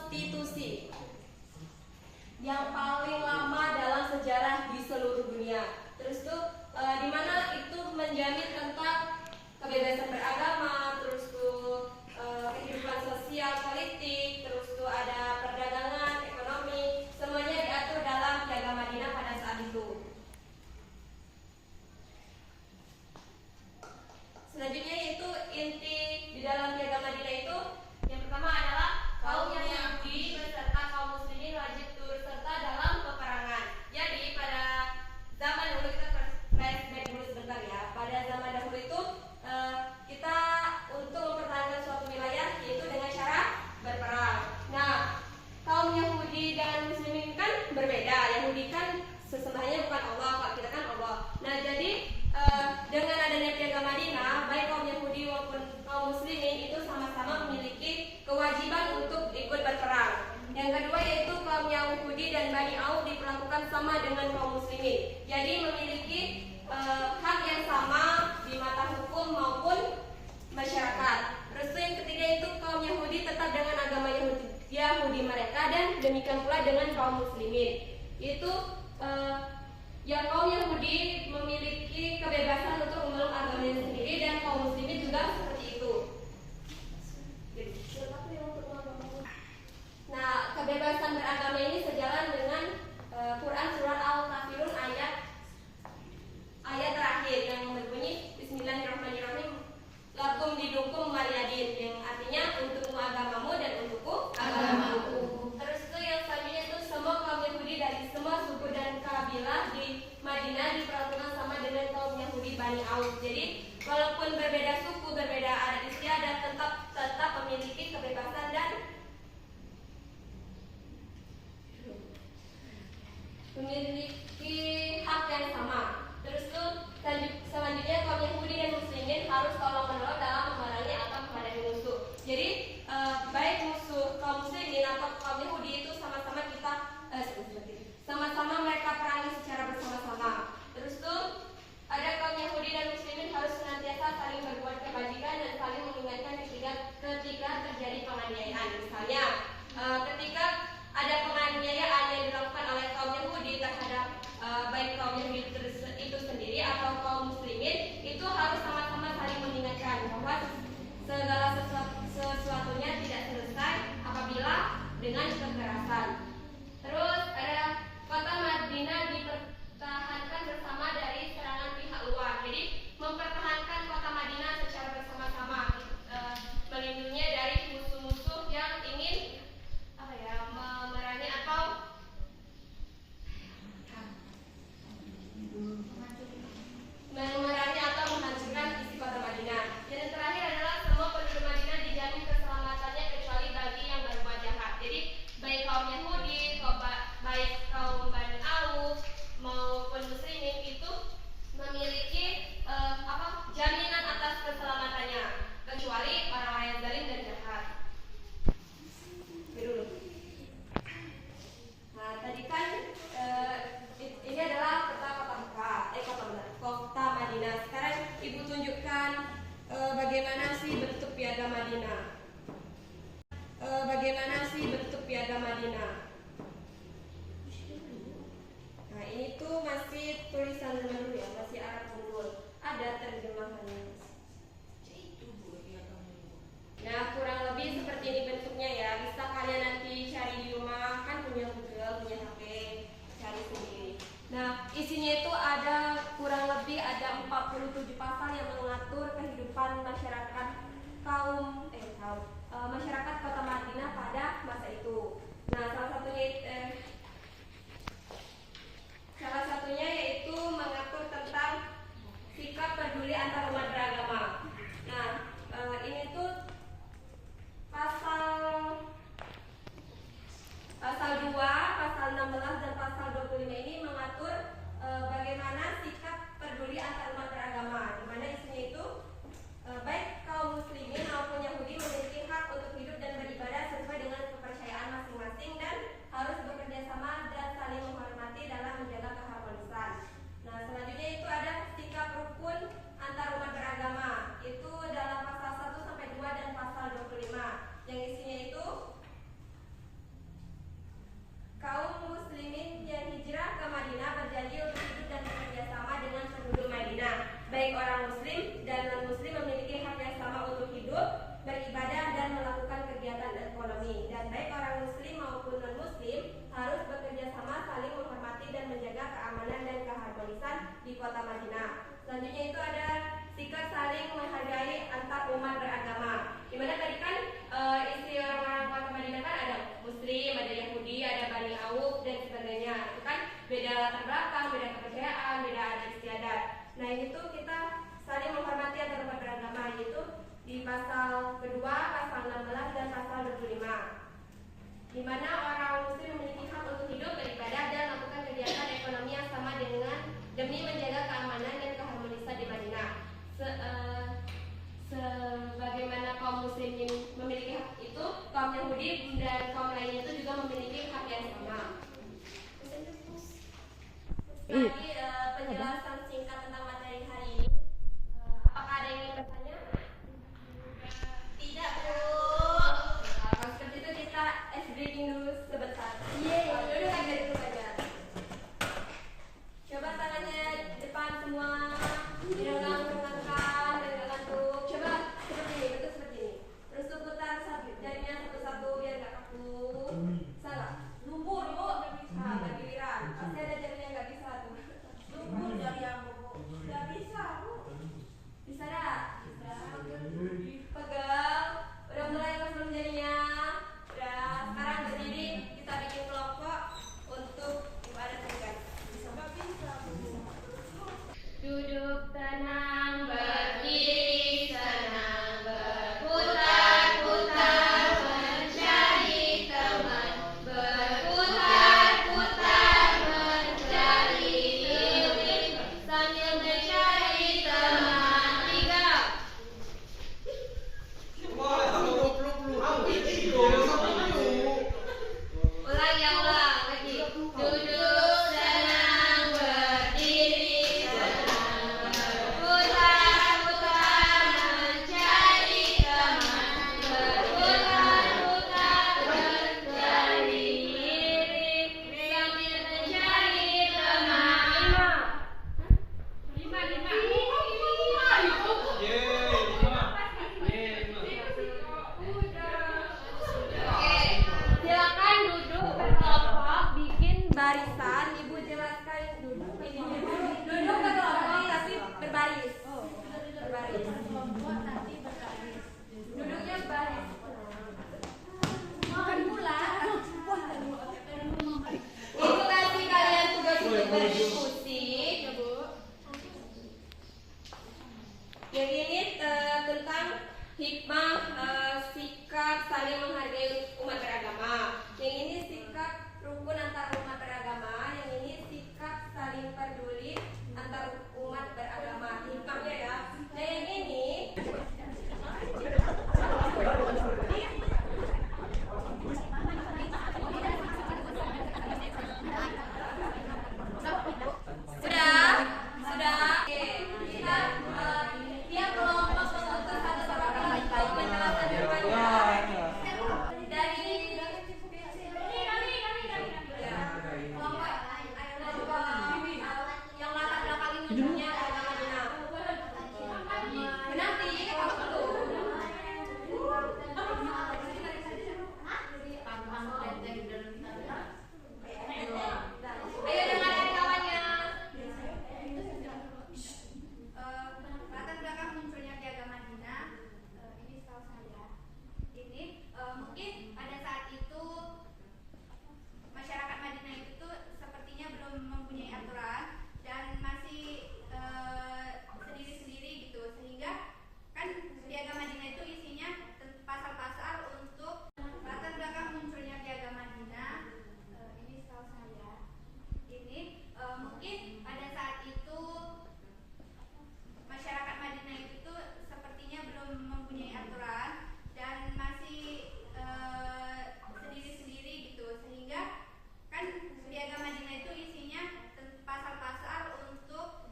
konstitusi yang paling lama dalam sejarah di seluruh dunia. Terus tuh di mana itu menjamin tentang kebebasan beragama, terus tuh kehidupan sosial, politik, terus tuh ada perdagangan, ekonomi, semuanya diatur dalam Piagam Madinah pada saat itu. Selanjutnya yaitu inti di dalam Piagam Madinah itu yang pertama adalah kaum Yahudi beserta kaum muslimin wajib turut serta dalam peperangan. Jadi pada zaman dahulu, kita flashback dulu sebentar ya. Pada zaman dahulu itu kita untuk mempertahankan suatu wilayah yaitu dengan cara berperang. Nah, kaum Yahudi dan muslimin kan berbeda. Yahudi kan sesembahnya bukan Allah, kalau kita kan Allah. Nah, jadi dengan adanya Piagam Madinah, baik kaum Yahudi maupun kaum muslimin itu sama-sama memiliki kewajiban untuk ikut berperang. Yang kedua yaitu kaum Yahudi dan Bani Auf diperlakukan sama dengan kaum muslimin. Jadi memiliki hak yang sama di mata hukum maupun masyarakat. Terus yang ketiga itu kaum Yahudi tetap dengan agama Yahudi mereka, dan demikian pula dengan kaum muslimin. Itu yang kaum Yahudi memiliki kebebasan untuk memeluk agamanya sendiri, dan kaum muslimin juga seperti itu. Nah, kebebasan beragama ini sejalan dengan Quran surat Al-Kafirun ayat terakhir yang berbunyi Bismillahirrahmanirrahim, lakum dinukum waliyadin, yang artinya untukmu agamamu dan untukku agamaku. Terus itu yang selanjutnya itu semua kaum Yahudi dari semua suku dan kabilah di Madinah diperlakukan sama dengan kaum Yahudi Bani Auf. Jadi walaupun berbeda suku, berbeda adat istiadat, tetap memiliki kebebasan dan memiliki hak yang sama. Terus tuh selanjutnya kaum Yahudi dan muslimin harus tolong-menolong dalam memerangi atau menghadapi musuh. Jadi baik musuh kaum muslimin atau kaum Yahudi itu sama-sama mereka perangi secara bersama-sama. Terus tuh ada kaum Yahudi dan muslimin harus senantiasa saling berbuat kebajikan dan saling mengingatkan ketika terjadi penganiayaan. Misalnya ketika ada penganiayaan yang dilakukan oleh kaum Yahudi terhadap baik kaum Yahudi itu sendiri atau kaum muslimin, itu harus sama-sama saling mengingatkan bahwa segala sesuatunya tidak selesai apabila dengan kekerasan. Terus ada kota Madinah dipertahankan bersama dari serangan pihak luar. Jadi mempertahankan kota Madinah secara bersama-sama, melindunginya dari musuh-musuh yang ingin memerangi atau menghancurkan isi kota Madinah. Dan yang terakhir adalah semua penduduk Madinah dijamin keselamatannya kecuali bagi yang berbuat jahat. Jadi baik kaum Yahudi, baik kaum Bani Auf maupun muslimin itu memiliki jaminan atas keselamatannya, kecuali orang-orang yang zalim dan jahat. Nah, tadi kan ini adalah kota Madinah. Sekarang Ibu tunjukkan bagaimana sih bentuk Piagam Madinah. Nah, ini tuh masih tulisan dulu ya, masih Arab unggul. Ada terjemahannya. Nah, kurang lebih seperti ini bentuknya ya. Bisa kalian nanti cari di rumah, kan punya Google, punya HP, cari sendiri. Nah, isinya itu ada kurang lebih ada 47 pasal yang mengatur kehidupan masyarakat masyarakat kota Madinah pada masa itu. Nah, salah satunya yaitu mengatur tentang sikap peduli antara di mana orang Muslim memiliki hak untuk hidup, beribadah, dan melakukan kegiatan ekonomi yang sama demi menjaga keamanan dan keharmonisan di Madinah. Sebagaimana kaum Muslimin memiliki hak itu, kaum Yahudi dan kaum lainnya itu juga memiliki hak yang sama. Lagi penjelasan singkat tentang materi hari ini. Apakah ada yang ingin bertanya? Tidak, Bu. Kalau seperti itu kita ice breaking dulu sebentar. Duduk aja dulu aja. Coba tangannya depan semua, direnggang-renggangkan dan gak ngantuk. Coba seperti ini, betul seperti ini. Terus tuh putar jarinya satu-satu biar gak kaku. Salah. Lumpur, Bu. Gak giliran. Pasti ada jarinya gak bisa tuh. Lumpur jari yang Bu. Gak bisa, Bu. Bisa dah? Bisa. Pegel. Udah mulai lemas jarinya. Udah. Sekarang berdiri kita bikin kelompok untuk ibadah tunggal. Bisa? Gak bisa. Duduk tenang, berdiri senang, berputar-putar mencari teman, berputar-putar mencari diri sambil mencari teman. Tiga. Ulang ya, ulang lagi. Duduk senang, berdiri senang, berputar-putar mencari teman, berputar-putar mencari diri sambil mencari teman. Lima. Oke, silakan duduk berkelompok, bikin barisan. Ibu jelaskan duduk ini. Duduk berkelompok tapi berbaris. Berbaris. Duduknya baris. Ibu kasih kalian tugas untuk berdiskusi. Yang ini tentang hikmah sikap saling menghargai umat beragama. Yang ini sikap rukun antar umat beragama. Yang ini sikap saling peduli antar umat beragama. Hikmahnya ya. Nah yang ini sudah. Oke, kita tiap kelompok untuk satu orang penjelasan depannya. Dari kelompok yang latar belakang hidupnya agama Madinah. Menanti kalau perlu. Ayo dengarkan kawannya. Latar belakang munculnya Piagam Madinah, ini setahu saya. Ini mungkin pada saat itu masyarakat Madinah itu sepertinya belum mempunyai aturan dan masih sendiri-sendiri gitu, sehingga kan Piagam Madinah itu isinya pasal-pasal untuk latar belakang munculnya Piagam Madinah. Ini setahu saya. Ini mungkin pada saat itu masyarakat Madinah itu sepertinya belum mempunyai aturan dan masih sendiri-sendiri gitu, sehingga kan Piagam Madinah itu isinya pasal-pasal untuk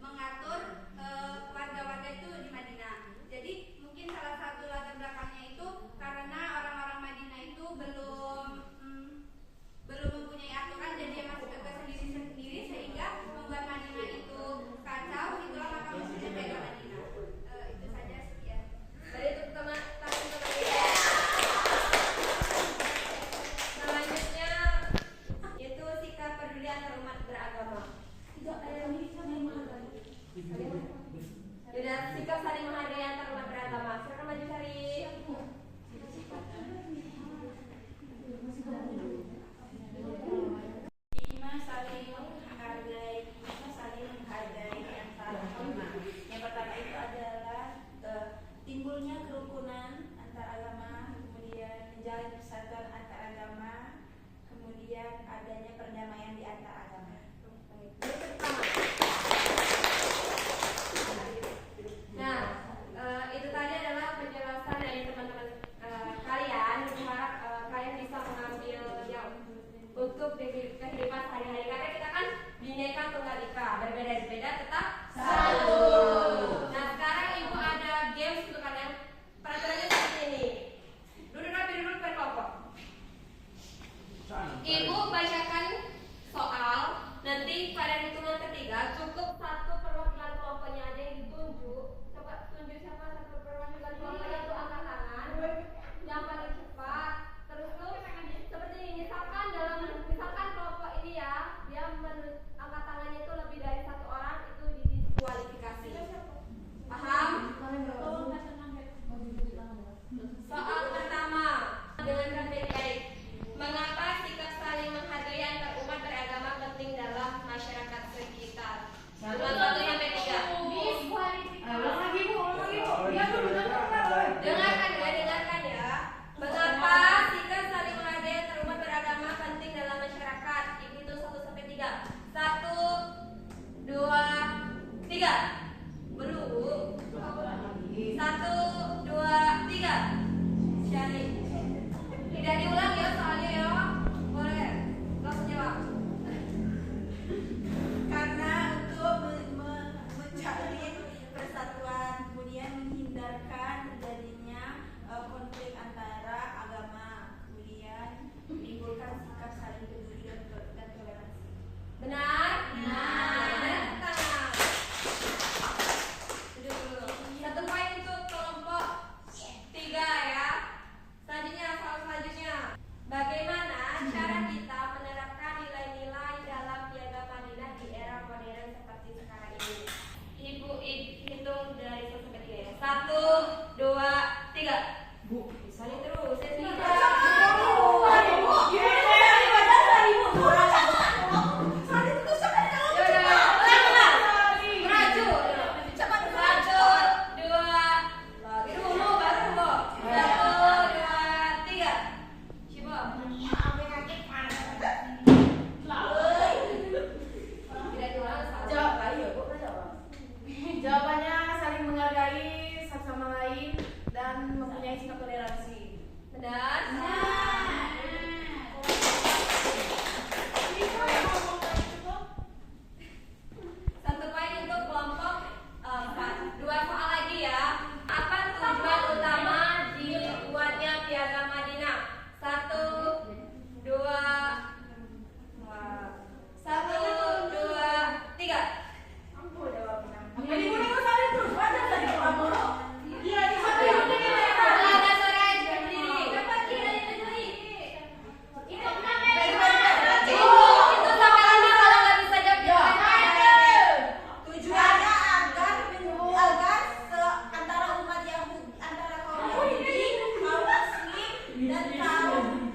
mengatur warga-warga itu di Madinah. Jadi mungkin salah satu latar belakangnya itu karena orang-orang Madinah itu belum mempunyai aturan dan dia masih sendiri-sendiri, sehingga membuat Madinah itu kacau. Itulah maka munculnya Piagam Madinah. Itu saja, sekian. Dari itu pertama selanjutnya itu sikap peduli antar umat beragama. Tidak sikap saling menghargai antar umat beragama. Silakan maju cari. biar adanya perdamaian di antar agama. Nah, itu tadi adalah penjelasan dari teman-teman kalian. Harap kalian bisa mengambil yang untuk kehidupan sehari-hari, karena kita kan Bhinneka Tunggal Ika, berbeda-beda tetap satu. Nah, sekarang ibu ada games untuk kalian. Peraturannya seperti ini. Duduk rapi dulu per kelompok. Ibu bacakan soal. Nanti pada hitungan ketiga cukup satu perwakilan kelompoknya ada yang ditunjuk. Coba tunjuk siapa satu perwakilan kelompoknya itu angkat tangan. Yang paling cepat. Terus seperti ini. Misalkan kelompok ini ya, dia angkat tangannya itu lebih dari satu orang, itu didiskualifikasi. Paham? Soal pertama dengan baik. Mengapa sikap saling menghargai antar umat beragama penting dalam masyarakat sekitar? 1 sampai 3. Dengarkan ya. Mengapa sikap saling menghargai antar umat beragama penting dalam masyarakat? Itu 1 sampai 3. 1, 2, 3. Belum. 1, 2, 3. Syari. Tidak diulang ya soalnya ya. Boleh. Langsung jawab. Karena untuk menjalin persatuan, kemudian menghindarkan terjadinya konflik antara agama, kemudian menimbulkan sikap saling peduli dan toleransi. Benar? Benar. Duduk dulu. 1 poin untuk kelompok 3 ya. Soal selanjutnya. Bagaimana cara kita menerapkan nilai-nilai dalam Piagam Madinah di era modern seperti sekarang ini? Ibu hitung dari 1 sampai 3 ya. 1, 2, 3. Bu, misalnya terus. Saya Jawabannya saling menghargai satu sama lain dan mempunyai sikap toleransi. benar? Satu poin untuk kelompok 4. 2 soal lagi ya. Apa tujuan utama dibuatnya Piagam Madinah? 1, 2, 3. Ada suara berdiri. Itu sampai lama kalau nggak bisa jawab. Tujuannya agar antara umat Yahudi, antara kaum Yahudi, kaum Muslim dan kaum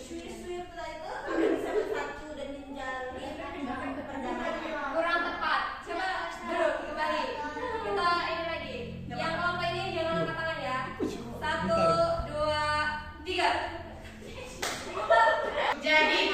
Syiir itu agar bisa bersatu dan menjalin perdamaian. Kurang tepat. Coba duduk kembali. Kita ini lagi. Yang kelompok ini jangan angkat tangan ya. 1, 2, 3. Jadi